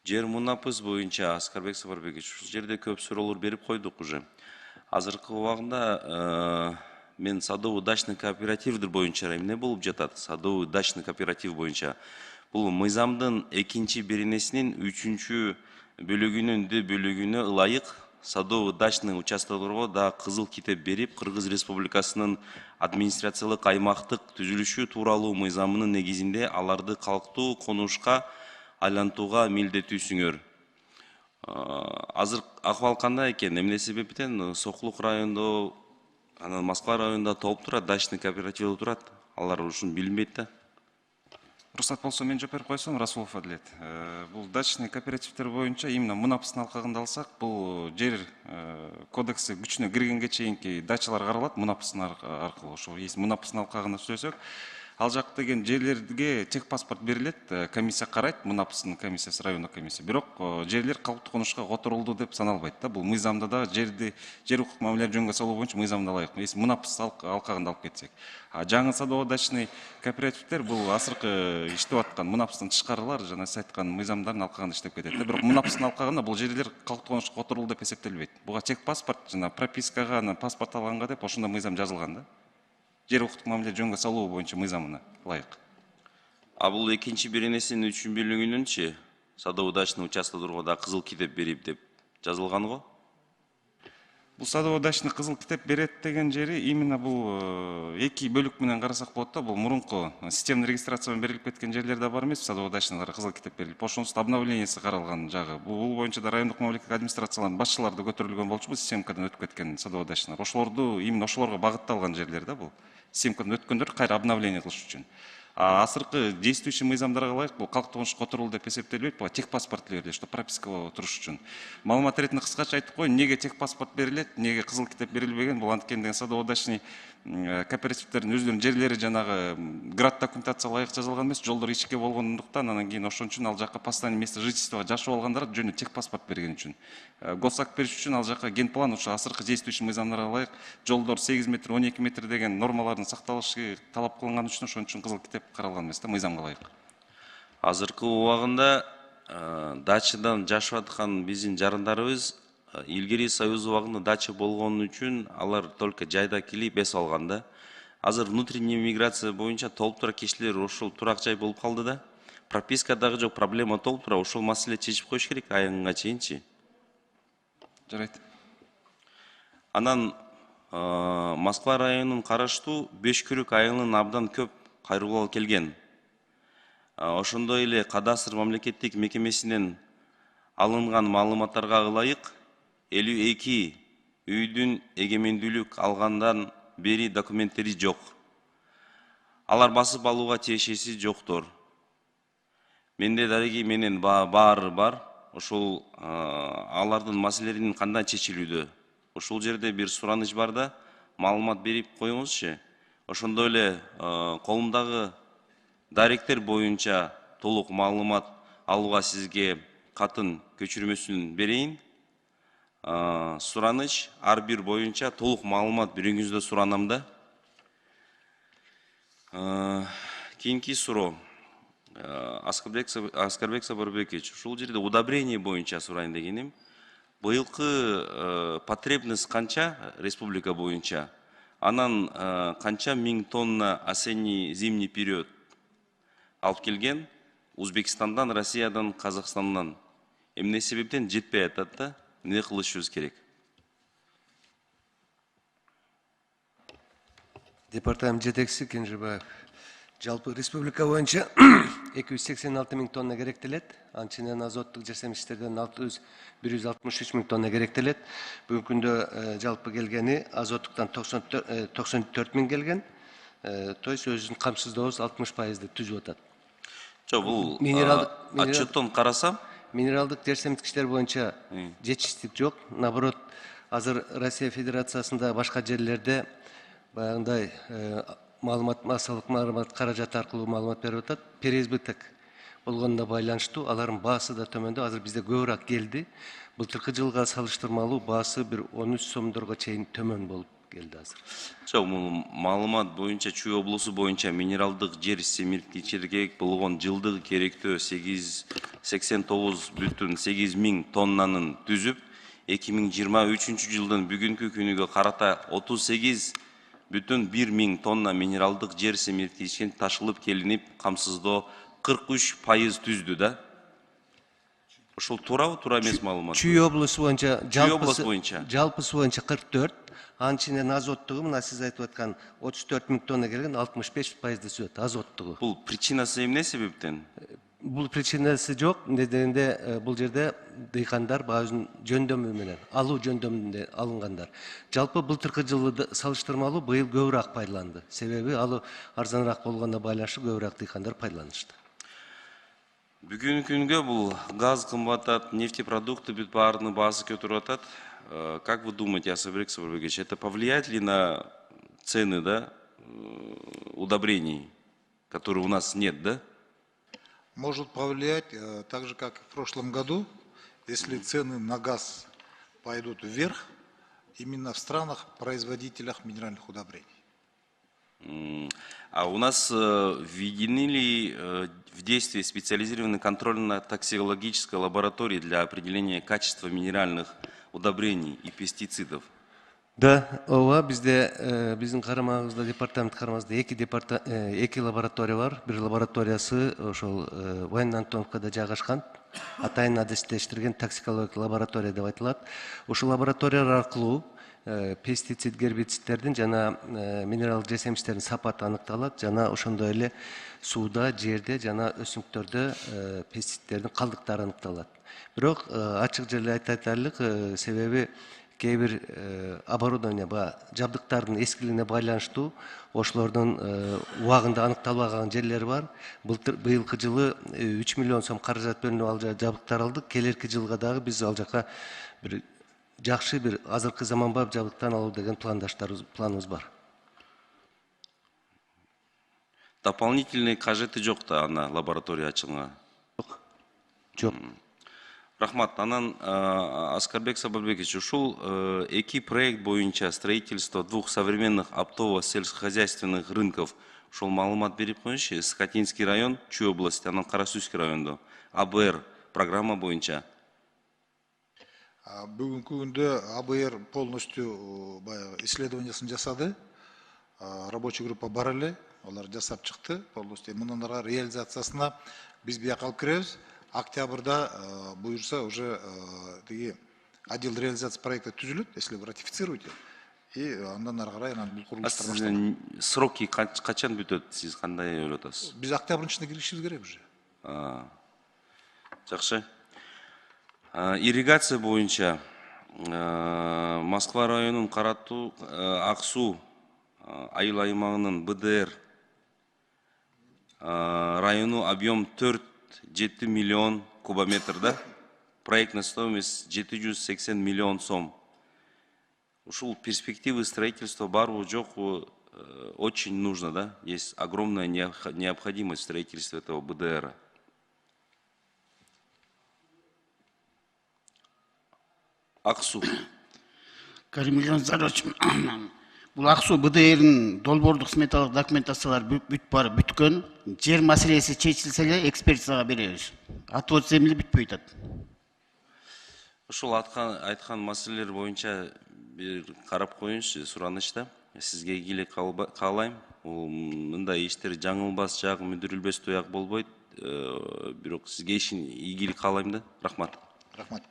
Жер мунапыс боюнча Аскарбек Сапарбекович, ушул жерде көп суроолор берип койдук уже. Азыркы убагында мен садовый дачный кооперативдер боюнча эмне болуп жатат? Садовый дачный кооператив боюнча. Бул мыйзамдын экинчи беренесинин 3-чү бөлүгүнө ылайык садовый дачный участокторго да кызыл китеп берип, Кыргыз Республикасынын администрациялык аймактык түзүлүшү тууралуу мыйзамынын негизинде аларды калктуу конушка айлантууга милдеттүүсүңөр. Азыр акыбал кандай экен? Эмне себептен Сокулук районунда, анан Москва районунда толуп турат, дачный кооператив турат. Алар ушуну билинбейт да. Рұқсат болса мен жооп берип койсом, Расулов Адилет. Бұл дачный кооперативтер боюнча именно мунапыстын алкагында алсак, бұл жер кодекси күчүнө киргенге чейинки дачалар каралат мунапыстын аркылуу. Ошо мунапыстын алкагында сүйлөсөк, ал жак деген жерлерге техпаспорт берилет, комиссия карайт, мунапыстын комиссиясы, райондук комиссия. Бирок жерлер калктуу конушка которулду деп саналбайт да. Бул мыйзамда да жер укук мамилелер жөнгө салуу боюнча мыйзамда ылайык. Эси мунапыс алкагында алып кетсек. Жаңы садовый дачный кооперативтер бул асыркы иштеп аткан мунапыстын тышкарылар жана сиз айткан мыйзамдардын алкагында иштеп кетет. Бирок мунапыстын алкагында бул жерлер калктуу конушка которулду деп эсептелбейт. Буга техпаспорт жана пропискага, паспорт алганга деп ошондой мыйзам жазылган да. Жер укуктук мамиле жөнгө салуу боюнча мыйзамына ылайык. Бул экинчи беренесинин 3 бөлүгүнүнчү садовый дачный участокторго да кызыл китеп берип деп жазылган го. Бул садовый дачный кызыл китеп берет деген жери именно бул эки бөлүк менен карасак болот да. Бул мурунку системный регистрация берилип кеткен жерлер да бар эмес, садовый дачныйларга кызыл китеп берилип. Ошонусу обновлениясы каралган жагы. Бул боюнча да райондук мамлекеттик администрациялардын башчылары да көтөрүлгөн болчу бул системкадан өтүп кеткен садовый дачныйлар. Ошолорду именно ошолорго багытталган жерлер да бул. Системкадан өткөндөр кайра обновление кылыш үчүн. Асыркы действующий мыйзамдарга ылайык бул калктуу конушка которулду деп эсептелбейт, буга техпаспорт берилет, что пропискага туруш үчүн. Маалымат иретинде кыскача айтып коеюн, неге техпаспорт берилет, неге кызыл китеп берилбеген? Бул анткени садовый дачный кооперативтердин өздөрүнүн жерлери жанагы град документацияга ылайык жазылган эмес, жолдор ичке болгондуктан анан кийин ошон үчүн ал жакка постоянный место жительствого жашап алгандар жөнү техпаспорт берген үчүн. Госак бериш үчүн ал жакка генплан ошо асыркы действующий мыйзамдарга ылайык жолдор 8 метр, 12 метр деген нормалардын сакталышы талап кылынган үчүн ошон үчүн кызыл китеп каралган эмес да, мыйзамга ылайык. Азыркы убагында дачадан жашап аткан биздин жарандарыбыз илгери союз убагында дача болгон үчүн алар только жайда келип эс алган да. Азыр внутренняя миграция боюнча толуп тура кишилер ошол турак жай болуп калды да. Прописка дагы жок, проблема толуп тура, ошол маселе чечип коюш керек айыгынга чейинчи. Жарайт. Анан Москва районунун караштуу Бешкүрүк айылынын абдан көп кайрылуу келген. Ошондой эле кадастр мамлекеттик мекемесинен алынган маалыматтарга ылайык 52 үйдүн эгемендүүлүк алгандан бери документтери жок. Алар басып алууга тиешеси жоктор. Менде дареги менен баары бар. Ошол алардын маселелерин кандай чечилүүдө? Ошол жерде бир сураныч бар да, маалымат берип коюңузчу. Ошондой эле колумдагы даректер боюнча толук маалымат алууга сизге катын көчүрмөсүн берейин. Сураныч ар бир боюнча толук маалымат берүүңүздү суранам да. Кийинки суроо. Аскарбек Сапарбекович, ушул жерде удобрение боюнча сурайын дегеним. Быйылкы потребность канча республика боюнча? Анан канча 1000 тонна осенний зимний период алып келген Узбекистандан, Россиядан, Казакстандан? Эмне себептен жетпей атат да? Не кылышыбыз керек? Департамент жетекчиси Кенжебаев. Жалпы республика боюнча 286 000 тонна керектелет. Анчынан азоттук жерсемичтерден 163 000 тонна керектелет. Бүгүнкү күндө жалпы келгени азоттуктан 94 000 келген. То есть өзүнүн камсыздообуз 60% түзүп атат. Жок, бул отчеттон карасам, минералдык жерсемиткичтер боюнча жетиштик жок. Наоборот, азыр Россия Федерациясында башка жерлерде баягындай массалык маалымат каражаты аркылуу маалымат берип атат. Переизбыток болгонуна байланыштуу алардын баасы да төмөндө. Азыр бизде көбүрөөк келди. Былтыркы жылга салыштырмалуу баасы бир 13 сомдорго чейин төмөн болуп келди азыр. Жок, бул маалымат боюнча Чүй облусу боюнча минералдык жер семиртүүчүлөргө болгон жылдык керектөө 89,8 миң тоннанын түзүп, 2023 жылдын бүгүнкү күнүгө карата 38,1 миң тонна минералдык жер семиртүүчү ташылып келинип, камсыздоо 43% түздү да. Ошол туурабы, туура эмес маалымат? Чүй облусу боюнча облусу боюнча. жалпысы боюнча 44, анын ичинен азоттугу мына сиз айтып аткан 34 миң тонна келген 65% түзөт азоттугу. Бул причинасы эмне себептен? Бул причинасы жок, недегенде бул жерде дыйкандар баарын жөндөмү менен, алуу жөндөмүндө алынгандар. Жалпы былтыркы жылы салыштырмалуу быйыл көбүрөөк пайдаланды. Себеби алуу арзаныраак болгонуна байланыштуу көбүрөөк дыйкандар пайдаланышты. Бүгүнкү күнгө бул газ кымбаттат, нефтепродукты бүт баарынын баасы көтөрүп атат. Как вы думаете, Асылбек Сапарбекович, это повлияет ли на цены, да, удобрений, которые у нас нет, да? Может повлиять, так же, как и в прошлом году, если цены на газ пойдут вверх, именно в странах-производителях минеральных удобрений. А у нас введены ли в действие специализированные контрольно-токсикологические лаборатории для определения качества минеральных удобрений и пестицидов? Да, ооба, бизде биздин карамагыбызда, департамент карамагыбызда эки лаборатория бар. Бир лабораториясы ошол Военный Антоновкада жайгашкан, атайын адестештирген токсикологиялык лаборатория деп айтылат. Ошол лабораториялар аркылуу пестицид, гербицидтердин жана минералдык жесемичтердин сапаты аныкталат, жана ошондой эле сууда, жерде жана өсүмдүктөрдө пестицидтердин калдыктары аныкталат. Бирок ачык жерде айтайлык, себеби кээ бир оборудование, жабдыктардын эскилигине байланыштуу ошолордун убагында аныкталбаган жерлери бар. Быйылкы жылы 3 миллион сом каражат бөлүнүп ал жабдыктар алдык. Келерки жылга дагы биз ал жака бир жакшы бир азыркы заманбап жабдыктан алуу деген планыбыз бар. Дополнительный кажети жок да ана лаборатория ачылганга? Жок. Рахмат, анан Аскарбек Сапарбекович, ушул эки проект боюнча строительство двух современных оптово-сельскохозяйственных рынков, ушул маалымат берип коюңузчу, Скатинский район, Чүй области, анан Карасуйский райондо, АБР программа боюнча. Бүгүнкү күндө АБР полностью исследованиясын жасады. Рабочий группа бар эле, алар жасап чыкты полностью. Мындан ары реализациясына биз бияка алып киребиз. Октябрда буюрса уже отдел реализации проекта түзүлөт, если вы ратифицируете, и андан ары карай бул курулуштар башталат. Сроки качан бүтөт, сиз кандай ойлоп атасыз? Биз октябрдын ичинде киришибиз керек уже. Жакшы. Ирригация боюнча Москва районунун Каратуу, Ак Суу айыл аймагынын БДР району объем 4-7 миллион кубометр, да? Проектная стоимость 780 миллион сом. Ушул перспективы строительства барбы жокпу, очень нужно, да? Есть огромная необходимость в строительстве этого БДР. Аксу. Каримжан Зарович, бул Аксу БДР'нин долбоордук сметалык документациялар бүткөн, жер маселеси чечилсе эле экспертизага беребиз. Атып өтсө эмне бүтпөй атат. Ушул айткан маселелер боюнча бир карап коюңузчу, суранычта. Сизге ийгилик каалайм. Мындай иштер жаңылбас жак, мүдүрүлбөс тояк болбойт. Бирок сизге ишин ийгилик каалайм да. Рахмат. Рахмат.